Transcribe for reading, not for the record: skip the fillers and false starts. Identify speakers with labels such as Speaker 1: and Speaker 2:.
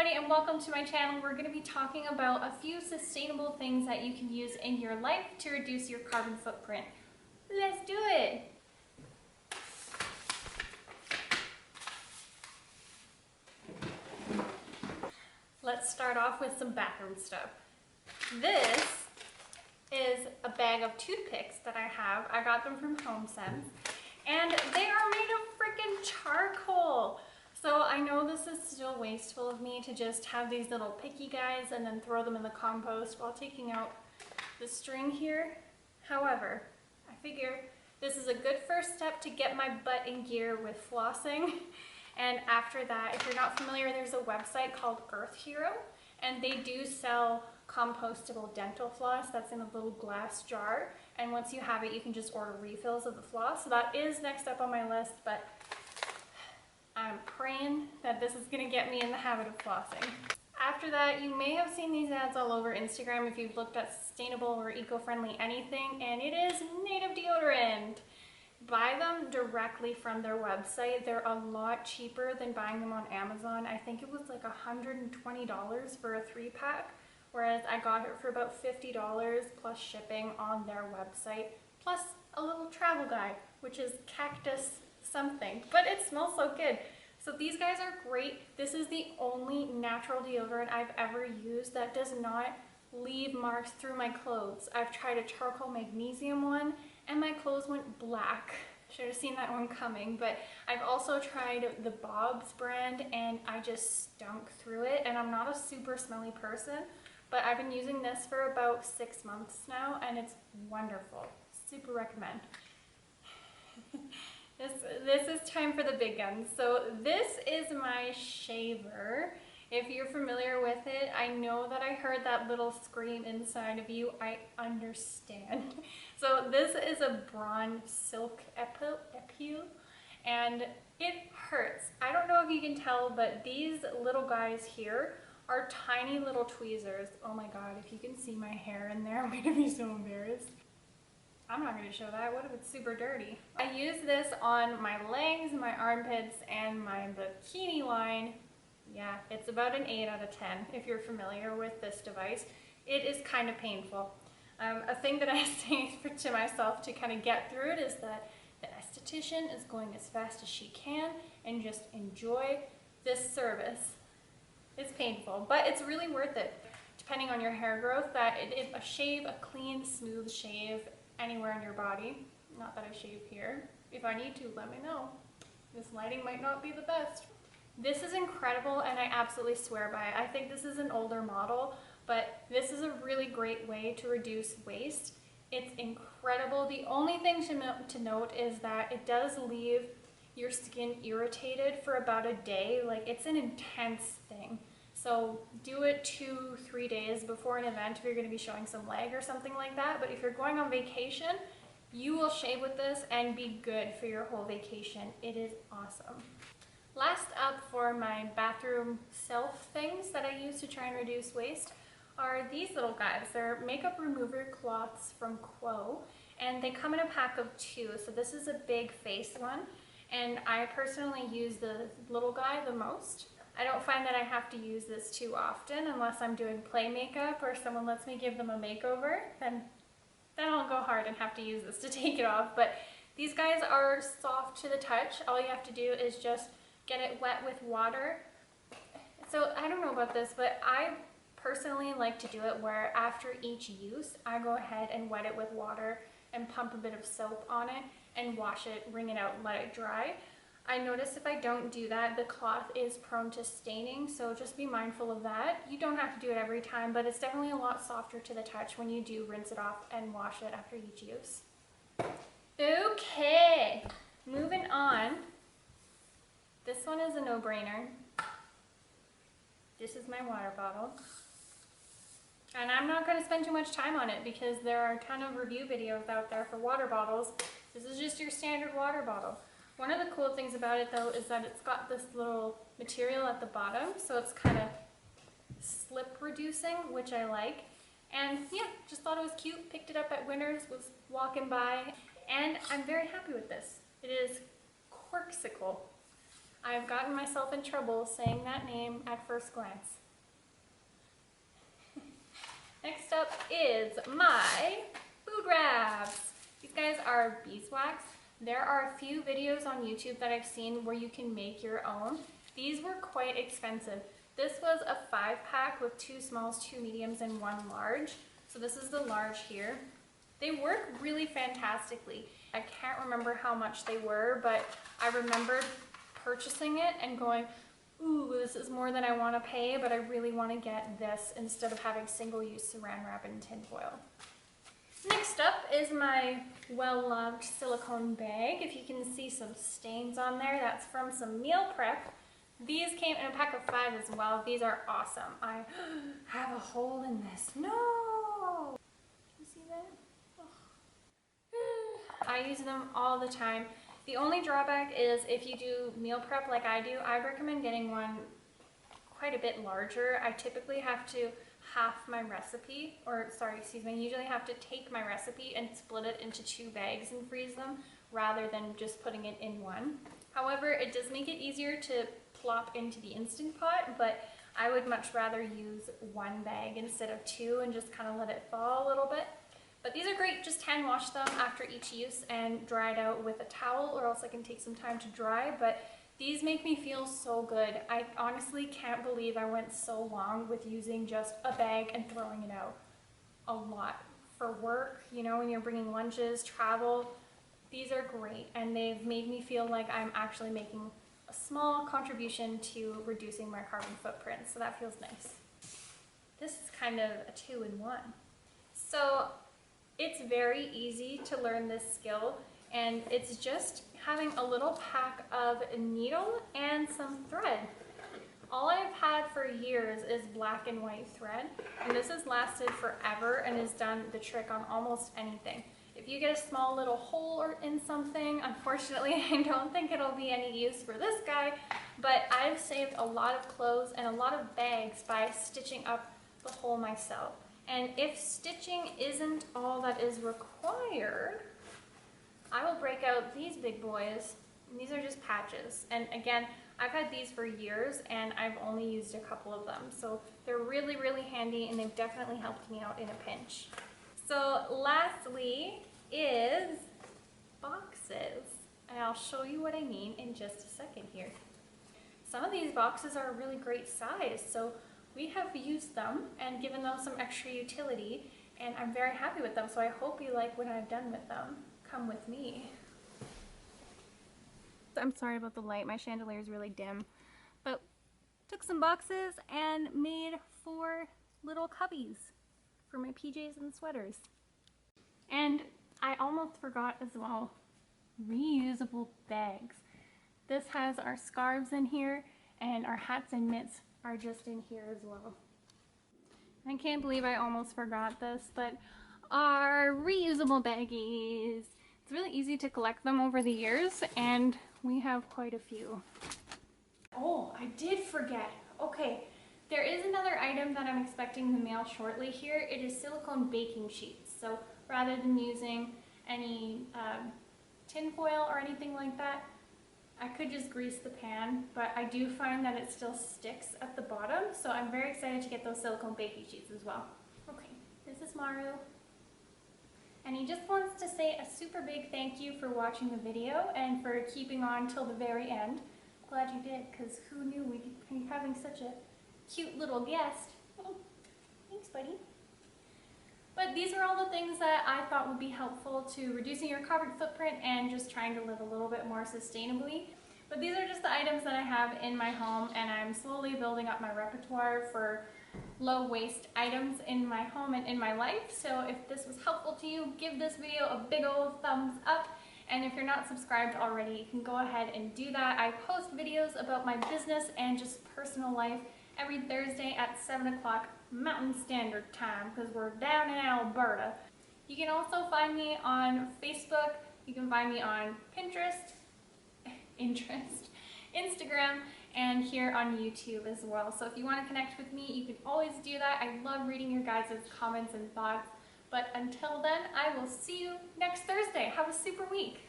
Speaker 1: everybody, and welcome to my channel. We're going to be talking about a few sustainable things that you can use in your life to reduce your carbon footprint. Let's do it! Let's start off with some bathroom stuff. This is a bag of toothpicks that I have. I got them from HomeSense, and they are made of freaking charcoal. So I know this is still wasteful of me to just have these little picky guys and then throw them in the compost while taking out the string here. However, I figure this is a good first step to get my butt in gear with flossing. And after that, if you're not familiar, there's a website called Earth Hero, and they do sell compostable dental floss that's in a little glass jar. And once you have it, you can just order refills of the floss. So that is next up on my list, but I'm praying that this is going to get me in the habit of flossing. After that, you may have seen these ads all over Instagram if you've looked at sustainable or eco-friendly anything, and it is native deodorant. Buy them directly from their website. They're a lot cheaper than buying them on Amazon. I think it was like $120 for a 3-pack, whereas I got it for about $50 plus shipping on their website, plus a little travel guide, which is cactus something, but it smells so good. So these guys are great. This is the only natural deodorant I've ever used that does not leave marks through my clothes. I've tried a charcoal magnesium one and my clothes went black. Should have seen that one coming. But I've also tried the Bob's brand and I just stunk through it, and I'm not a super smelly person, but I've been using this for about 6 months now and it's wonderful. Super recommend. This is time for the big guns. So this is my shaver. If you're familiar with it, I know that I heard that little scream inside of you. I understand. So this is a Braun Silk Epil, and it hurts. I don't know if you can tell, but these little guys here are tiny little tweezers. Oh my god, if you can see my hair in there, I'm gonna be so embarrassed. I'm not going to show that. What if it's super dirty? I use this on my legs, my armpits, and my bikini line. Yeah, it's about an 8 out of 10 if you're familiar with this device. It is kind of painful. A thing that I say to myself to kind of get through it is that the esthetician is going as fast as she can and just enjoy this service. It's painful, but it's really worth it. Depending on your hair growth, a clean, smooth shave anywhere in your body. Not that I shave here. If I need to, let me know. This lighting might not be the best. This is incredible and I absolutely swear by it. I think this is an older model, but this is a really great way to reduce waste. It's incredible. The only thing to note is that it does leave your skin irritated for about a day. Like, it's an intense thing. So do it 2-3 days before an event if you're going to be showing some leg or something like that. But if you're going on vacation, you will shave with this and be good for your whole vacation. It is awesome. Last up for my bathroom self things that I use to try and reduce waste are these little guys. They're makeup remover cloths from Quo, and they come in a pack of 2. So this is a big face one, and I personally use the little guy the most. I don't find that I have to use this too often unless I'm doing play makeup or someone lets me give them a makeover. Then I'll go hard and have to use this to take it off. But these guys are soft to the touch. All you have to do is just get it wet with water. So I don't know about this, but I personally like to do it where after each use, I go ahead and wet it with water and pump a bit of soap on it and wash it, wring it out, and let it dry. I notice if I don't do that, the cloth is prone to staining, so just be mindful of that. You don't have to do it every time, but it's definitely a lot softer to the touch when you do rinse it off and wash it after each use. Okay, moving on. This one is a no-brainer. This is my water bottle. And I'm not going to spend too much time on it because there are a ton of review videos out there for water bottles. This is just your standard water bottle. One of the cool things about it though is that it's got this little material at the bottom, so it's kind of slip reducing, which I like. And yeah, just thought it was cute, picked it up at Winners, was walking by, and I'm very happy with this. It is Corksicle. I've gotten myself in trouble saying that name at first glance. Next up is my food wraps. These guys are beeswax. There are a few videos on YouTube that I've seen where you can make your own. These were quite expensive. This was a 5-pack with 2 smalls, 2 mediums, and 1 large. So this is the large here. They work really fantastically. I can't remember how much they were, but I remembered purchasing it and going, ooh, this is more than I want to pay, but I really want to get this instead of having single-use saran wrap and tin foil. Next up is my well-loved silicone bag. If you can see some stains on there, that's from some meal prep. These came in a pack of 5 as well. These are awesome. I have a hole in this. No! Can you see that? Oh. I use them all the time. The only drawback is if you do meal prep like I do, I recommend getting one quite a bit larger. I typically have to half my recipe, usually have to take my recipe and split it into 2 bags and freeze them rather than just putting it in one. However, it does make it easier to plop into the Instant Pot, but I would much rather use 1 bag instead of 2 and just kind of let it fall a little bit. But these are great, just hand wash them after each use and dry it out with a towel, or else I can take some time to dry, but these make me feel so good. I honestly can't believe I went so long with using just a bag and throwing it out. A lot. For work, you know, when you're bringing lunches, travel, these are great, and they've made me feel like I'm actually making a small contribution to reducing my carbon footprint, so that feels nice. This is kind of a 2-in-1. So it's very easy to learn this skill, and it's just having a little pack of needle and some thread. All I've had for years is black and white thread, and this has lasted forever and has done the trick on almost anything. If you get a small little hole in something, unfortunately I don't think it'll be any use for this guy, but I've saved a lot of clothes and a lot of bags by stitching up the hole myself. And if stitching isn't all that is required, I will break out these big boys. And these are just patches. And again, I've had these for years and I've only used a couple of them. So they're really, really handy, and they've definitely helped me out in a pinch. So lastly is boxes. And I'll show you what I mean in just a second here. Some of these boxes are a really great size, so we have used them and given them some extra utility, and I'm very happy with them, so I hope you like what I've done with them. Come with me. I'm sorry about the light, my chandelier is really dim, but took some boxes and made 4 little cubbies for my PJs and sweaters. And I almost forgot as well, reusable bags. This has our scarves in here, and our hats and mitts are just in here as well. I can't believe I almost forgot this, but our reusable baggies. It's really easy to collect them over the years, and we have quite a few. Oh, I did forget. Okay, there is another item that I'm expecting the mail shortly here. It is silicone baking sheets. So rather than using any tin foil or anything like that, I could just grease the pan, but I do find that it still sticks at the bottom, so I'm very excited to get those silicone baking sheets as well. Okay, this is Maru, and he just wants to say a super big thank you for watching the video and for keeping on till the very end. Glad you did, because who knew we'd be having such a cute little guest. Oh, thanks, buddy. But these are all the things that I thought would be helpful to reducing your carbon footprint and just trying to live a little bit more sustainably. But these are just the items that I have in my home, and I'm slowly building up my repertoire for low waste items in my home and in my life. So if this was helpful to you, give this video a big old thumbs up. And if you're not subscribed already, you can go ahead and do that. I post videos about my business and just personal life every Thursday at 7 o'clock Mountain Standard Time, because we're down in Alberta. You can also find me on Facebook, you can find me on Pinterest, Instagram, and here on YouTube as well. So if you want to connect with me, you can always do that. I love reading your guys' comments and thoughts. But until then, I will see you next Thursday. Have a super week.